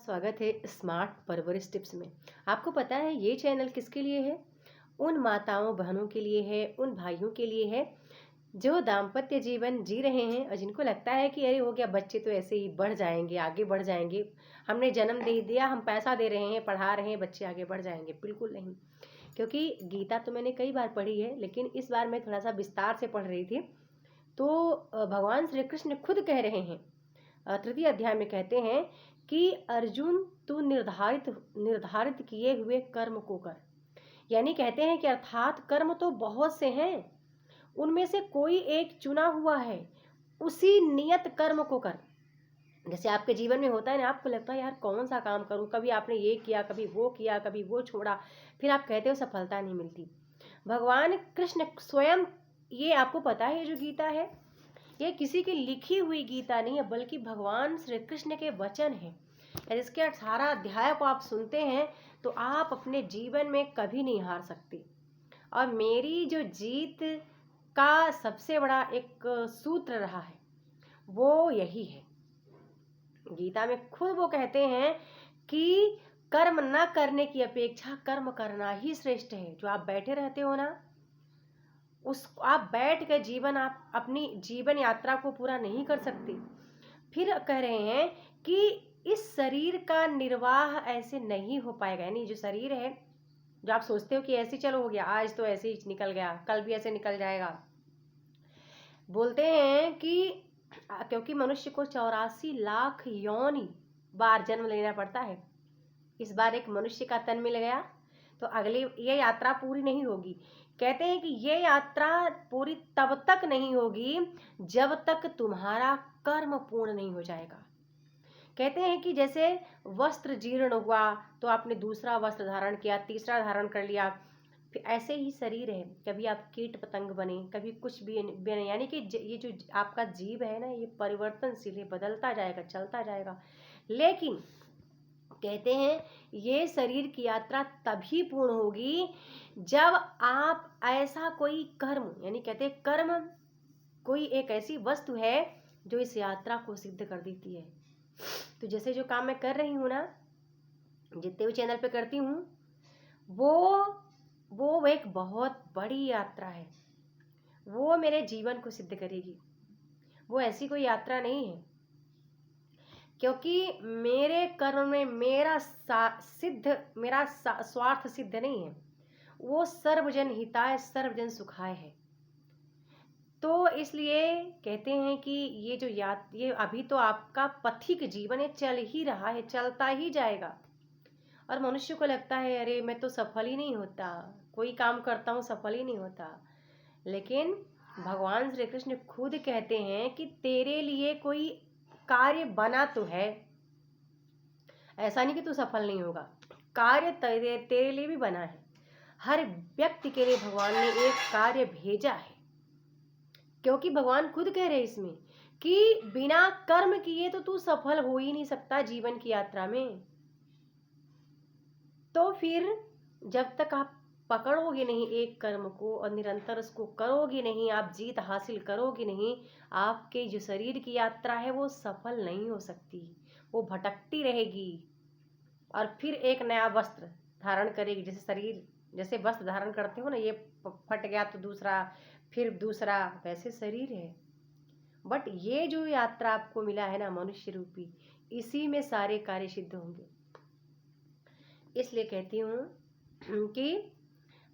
स्वागत है स्मार्ट परवरिश टिप्स में। आपको पता है ये चैनल किसके लिए है? उन माताओं बहनों के लिए है, उन भाइयों के लिए है जो दाम्पत्य जीवन जी रहे हैं और जिनको लगता है कि अरे हो गया, बच्चे तो ऐसे ही बढ़ जाएंगे, आगे बढ़ जाएंगे। हमने जन्म दे दिया, हम पैसा दे रहे हैं, पढ़ा रहे हैं, बच्चे आगे बढ़ जाएंगे। बिल्कुल नहीं। क्योंकि गीता तो मैंने कई बार पढ़ी है, लेकिन इस बार मैं थोड़ा सा विस्तार से पढ़ रही थी। तो भगवान श्री कृष्ण खुद कह रहे हैं, तृतीय अध्याय में कहते हैं कि अर्जुन, तू निर्धारित निर्धारित किए हुए कर्म को कर। यानी कहते हैं कि अर्थात कर्म तो बहुत से हैं, उनमें से कोई एक चुना हुआ है, उसी नियत कर्म को कर। जैसे आपके जीवन में होता है ना, आपको लगता है यार कौन सा काम करूं, कभी आपने ये किया, कभी वो किया, कभी वो छोड़ा, फिर आप कहते हो सफलता नहीं मिलती। भगवान कृष्ण स्वयं, ये आपको पता है, ये जो गीता है ये किसी की लिखी हुई गीता नहीं है, बल्कि भगवान श्री कृष्ण के वचन है। और इसके 18 अध्याय को आप सुनते हैं तो आप अपने जीवन में कभी नहीं हार सकते। और मेरी जो जीत का सबसे बड़ा एक सूत्र रहा है वो यही है। गीता में खुद वो कहते हैं कि कर्म न करने की अपेक्षा कर्म करना ही श्रेष्ठ है। जो आप बैठे रहते हो ना, उस आप बैठ कर जीवन, आप अपनी जीवन यात्रा को पूरा नहीं कर सकते। फिर कह रहे हैं कि इस शरीर का निर्वाह ऐसे नहीं हो पाएगा। यानी जो शरीर है, जो आप सोचते हो कि ऐसे चलो हो गया, आज तो ऐसे ही निकल गया, कल भी ऐसे निकल जाएगा। बोलते हैं कि क्योंकि मनुष्य को 84 लाख योनि बार जन्म लेना पड़ता है। इस बार एक मनुष्य का तन मिल गया तो अगली ये यात्रा पूरी नहीं होगी। कहते हैं कि ये यात्रा पूरी तब तक नहीं होगी जब तक तुम्हारा कर्म पूर्ण नहीं हो जाएगा। कहते हैं कि जैसे वस्त्र जीर्ण हुआ तो आपने दूसरा वस्त्र धारण किया, तीसरा धारण कर लिया, फिर ऐसे ही शरीर है, कभी आप कीट पतंग बने, कभी कुछ भी बने। यानी कि ये जो आपका जीव है ना, ये परिवर्तनशील है, बदलता जाएगा, चलता जाएगा। लेकिन कहते हैं ये शरीर की यात्रा तभी पूर्ण होगी जब आप ऐसा कोई कर्म, यानी कहते हैं कर्म कोई एक ऐसी वस्तु है जो इस यात्रा को सिद्ध कर देती है। तो जैसे जो काम मैं कर रही हूँ ना, जितने भी चैनल पे करती हूँ, वो एक बहुत बड़ी यात्रा है। वो मेरे जीवन को सिद्ध करेगी। वो ऐसी कोई यात्रा नहीं है, क्योंकि मेरे कर्म में मेरा स्वार्थ सिद्ध नहीं है। वो सर्वजन हिताय सर्वजन सुखाय है। तो इसलिए कहते हैं कि ये अभी तो आपका पथिक जीवन है, चल ही रहा है, चलता ही जाएगा। और मनुष्य को लगता है अरे मैं तो सफल ही नहीं होता, कोई काम करता हूँ सफल ही नहीं होता। लेकिन भगवान श्री कृष्ण खुद कहते हैं कि तेरे लिए कोई कार्य बना तो है, ऐसा नहीं कि तू सफल नहीं होगा। कार्य तेरे लिए भी बना है। हर व्यक्ति के लिए भगवान ने एक कार्य भेजा है, क्योंकि भगवान खुद कह रहे हैं इसमें कि बिना कर्म किए तो तू सफल हो ही नहीं सकता जीवन की यात्रा में। तो फिर जब तक आप पकड़ोगे नहीं एक कर्म को और निरंतर उसको करोगे नहीं, आप जीत हासिल करोगे नहीं, आपके जो शरीर की यात्रा है वो सफल नहीं हो सकती। वो भटकती रहेगी और फिर एक नया वस्त्र धारण करेगी। जैसे शरीर, जैसे वस्त्र धारण करते हो ना, ये फट गया तो दूसरा, फिर दूसरा, वैसे शरीर है। बट ये जो यात्रा आपको मिला है ना, मनुष्य रूपी, इसी में सारे कार्य सिद्ध होंगे। इसलिए कहती हूँ कि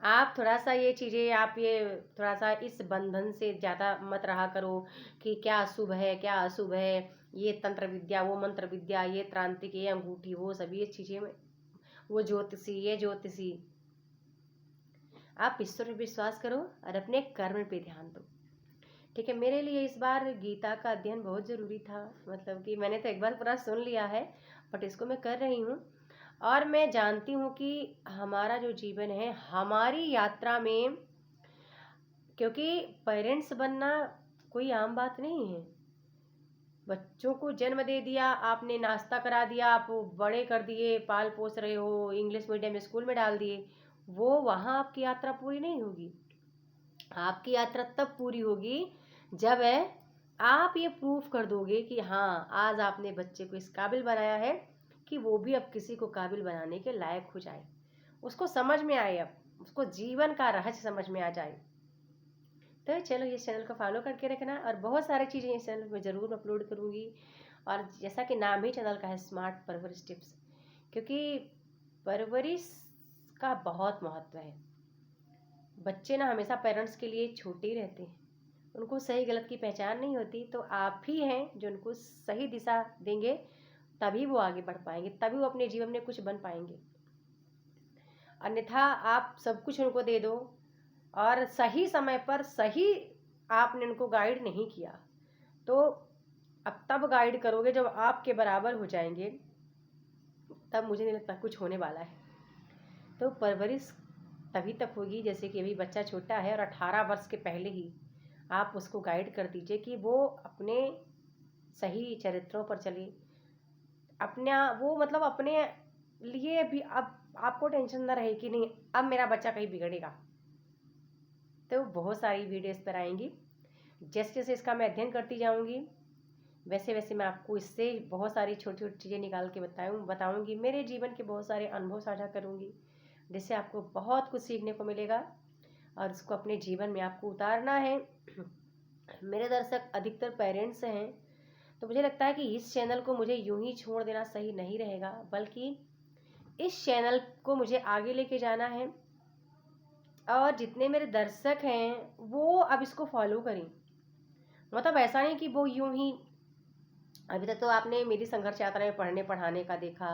आप थोड़ा सा ये चीज़ें, आप ये थोड़ा सा इस बंधन से ज़्यादा मत रहा करो कि क्या शुभ है क्या अशुभ है, ये तंत्र विद्या, वो मंत्र विद्या, ये त्रांतिक, ये अंगूठी, वो सभी ये चीज़ें में, वो ज्योतिषी, ये ज्योतिषी। आप ईश्वर पे विश्वास करो और अपने कर्म पे ध्यान दो। ठीक है। मेरे लिए इस बार गीता का अध्ययन बहुत ज़रूरी था। मतलब कि मैंने तो एक बार पूरा सुन लिया है, बट इसको मैं कर रही हूँ। और मैं जानती हूँ कि हमारा जो जीवन है, हमारी यात्रा में, क्योंकि पेरेंट्स बनना कोई आम बात नहीं है। बच्चों को जन्म दे दिया आपने, नाश्ता करा दिया, आप बड़े कर दिए, पाल पोस रहे हो, इंग्लिश मीडियम स्कूल में डाल दिए, वो वहाँ आपकी यात्रा पूरी नहीं होगी। आपकी यात्रा तब पूरी होगी जब आप ये प्रूफ कर दोगे कि हाँ, आज आपने बच्चे को इस काबिल बनाया है कि वो भी अब किसी को काबिल बनाने के लायक हो जाए, उसको समझ में आए, अब उसको जीवन का रहस्य समझ में आ जाए। तो चलो इस चैनल को फॉलो करके रखना, और बहुत सारी चीज़ें इस चैनल में ज़रूर अपलोड करूँगी। और जैसा कि नाम ही चैनल का है, स्मार्ट परवरिश टिप्स, क्योंकि परवरिश का बहुत महत्व है। बच्चे ना हमेशा पेरेंट्स के लिए छोटे ही रहते हैं, उनको सही गलत की पहचान नहीं होती, तो आप ही हैं जो उनको सही दिशा देंगे, तभी वो आगे बढ़ पाएंगे, तभी वो अपने जीवन में कुछ बन पाएंगे। अन्यथा आप सब कुछ उनको दे दो और सही समय पर सही आपने उनको गाइड नहीं किया, तो अब तब गाइड करोगे जब आपके बराबर हो जाएंगे, तब मुझे नहीं लगता कुछ होने वाला है। तो परवरिश तभी तक होगी जैसे कि अभी बच्चा छोटा है और 18 वर्ष के पहले ही आप उसको गाइड कर दीजिए कि वो अपने सही चरित्रों पर चले, अपना वो मतलब अपने लिए भी। अब आपको टेंशन ना रहे कि नहीं अब मेरा बच्चा कहीं बिगड़ेगा। तो बहुत सारी वीडियो इस पर आएंगी, जैसे जैसे इसका मैं अध्ययन करती जाऊंगी, वैसे वैसे मैं आपको इससे बहुत सारी छोटी छोटी चीज़ें निकाल के बताऊंगी, मेरे जीवन के बहुत सारे अनुभव साझा करूंगी, जिससे आपको बहुत कुछ सीखने को मिलेगा और उसको अपने जीवन में आपको उतारना है। मेरे दर्शक अधिकतर पेरेंट्स हैं, तो मुझे लगता है कि इस चैनल को मुझे यूं ही छोड़ देना सही नहीं रहेगा, बल्कि इस चैनल को मुझे आगे लेके जाना है। और जितने मेरे दर्शक हैं वो अब इसको फॉलो करें, मतलब ऐसा नहीं कि वो यूं ही। अभी तक तो आपने मेरी संघर्ष यात्रा में पढ़ने पढ़ाने का देखा,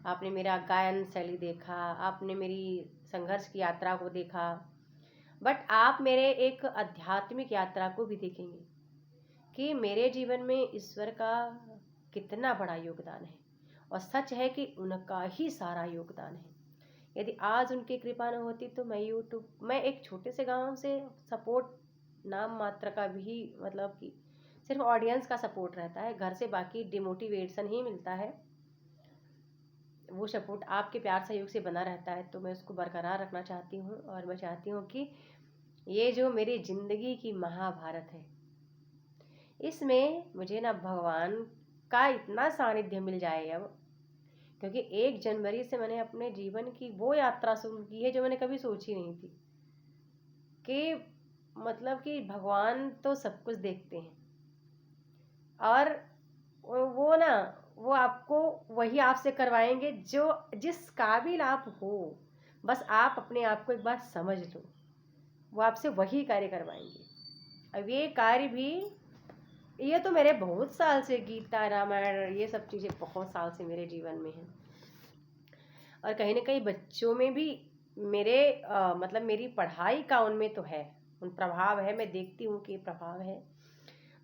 आपने मेरा गायन शैली देखा, आपने मेरी संघर्ष की यात्रा को देखा, बट आप मेरे एक आध्यात्मिक यात्रा को भी देखेंगे कि मेरे जीवन में ईश्वर का कितना बड़ा योगदान है। और सच है कि उनका ही सारा योगदान है। यदि आज उनकी कृपा न होती तो मैं एक छोटे से गांव से सपोर्ट नाम मात्र का भी, मतलब कि सिर्फ ऑडियंस का सपोर्ट रहता है, घर से बाकी डिमोटिवेशन ही मिलता है। वो सपोर्ट आपके प्यार सहयोग से बना रहता है, तो मैं उसको बरकरार रखना चाहती हूँ। और मैं चाहती हूँ कि ये जो मेरी ज़िंदगी की महाभारत है, इसमें मुझे ना भगवान का इतना सानिध्य मिल जाए अब, क्योंकि 1 जनवरी से मैंने अपने जीवन की वो यात्रा शुरू की है जो मैंने कभी सोची नहीं थी, कि मतलब कि भगवान तो सब कुछ देखते हैं, और वो ना वो आपको वही आपसे करवाएंगे जो जिस काबिल आप हो। बस आप अपने आप को एक बार समझ लो, वो आपसे वही कार्य करवाएंगे। अब ये कार्य भी, ये तो मेरे बहुत साल से गीता रामायण ये सब चीज़ें बहुत साल से मेरे जीवन में हैं, और कहीं ना कहीं बच्चों में भी मेरे मतलब मेरी पढ़ाई का उनमें तो है, उन प्रभाव है, मैं देखती हूँ कि प्रभाव है।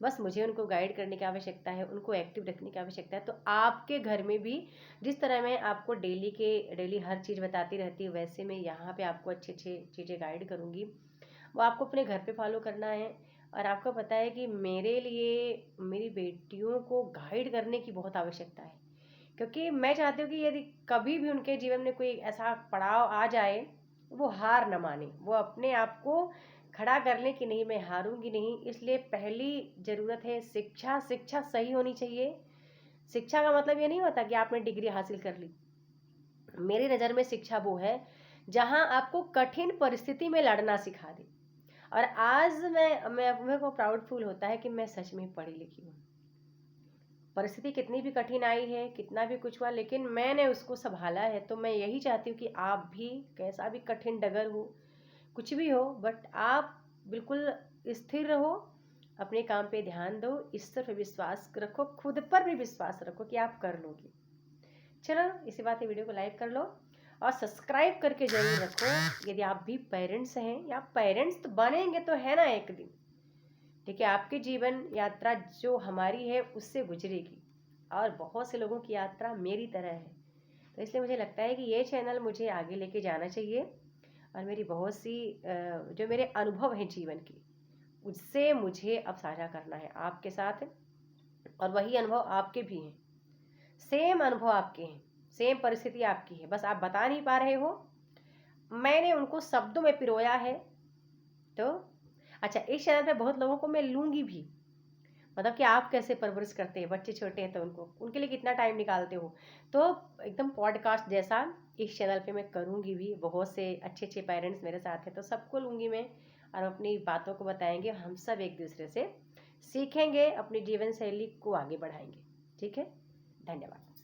बस मुझे उनको गाइड करने की आवश्यकता है, उनको एक्टिव रखने की आवश्यकता है। तो आपके घर में भी जिस तरह मैं आपको डेली हर चीज़ बताती रहती हूँ, वैसे मैं यहाँ पे आपको अच्छी अच्छी चीज़ें गाइड करूँगी, वो आपको अपने घर पे फॉलो करना है। और आपको पता है कि मेरे लिए मेरी बेटियों को गाइड करने की बहुत आवश्यकता है, क्योंकि मैं चाहती हूँ कि यदि कभी भी उनके जीवन में कोई ऐसा पड़ाव आ जाए, वो हार न माने, वो अपने आप को खड़ा कर ले कि नहीं मैं हारूंगी नहीं। इसलिए पहली ज़रूरत है शिक्षा। शिक्षा सही होनी चाहिए। शिक्षा का मतलब ये नहीं होता कि आपने डिग्री हासिल कर ली। मेरी नज़र में शिक्षा वो है जहाँ आपको कठिन परिस्थिति में लड़ना सिखा दे। और आज मेरे को प्राउड फील होता है कि मैं सच में पढ़ी लिखी हूँ। परिस्थिति कितनी भी कठिन आई है, कितना भी कुछ हुआ, लेकिन मैंने उसको संभाला है। तो मैं यही चाहती हूँ कि आप भी, कैसा भी कठिन डगर हो, कुछ भी हो, बट आप बिल्कुल स्थिर रहो, अपने काम पे ध्यान दो, ईश्वर पे विश्वास रखो, खुद पर भी विश्वास रखो कि आप कर लोगे। चलो इसी बात है, वीडियो को लाइक कर लो और सब्सक्राइब करके जरूर रखो, यदि आप भी पेरेंट्स हैं, या पेरेंट्स तो बनेंगे तो है ना एक दिन। ठीक है, आपकी जीवन यात्रा जो हमारी है उससे गुजरेगी, और बहुत से लोगों की यात्रा मेरी तरह है। तो इसलिए मुझे लगता है कि ये चैनल मुझे आगे लेके जाना चाहिए, और मेरी बहुत सी जो मेरे अनुभव हैं जीवन के, उससे मुझे अब साझा करना है आपके साथ। और वही अनुभव आपके भी हैं, सेम अनुभव आपके हैं, सेम परिस्थिति आपकी है, बस आप बता नहीं पा रहे हो, मैंने उनको शब्दों में पिरोया है। तो अच्छा, इस चैनल पे बहुत लोगों को मैं लूँगी भी, मतलब कि आप कैसे परवरिश करते हैं, बच्चे छोटे हैं तो उनके लिए कितना टाइम निकालते हो। तो एकदम पॉडकास्ट जैसा इस चैनल पे मैं करूँगी भी, बहुत से अच्छे अच्छे पेरेंट्स मेरे साथ हैं तो सबको लूँगी मैं, और अपनी बातों को बताएंगे, हम सब एक दूसरे से सीखेंगे, अपनी जीवन शैली को आगे बढ़ाएंगे। ठीक है, धन्यवाद।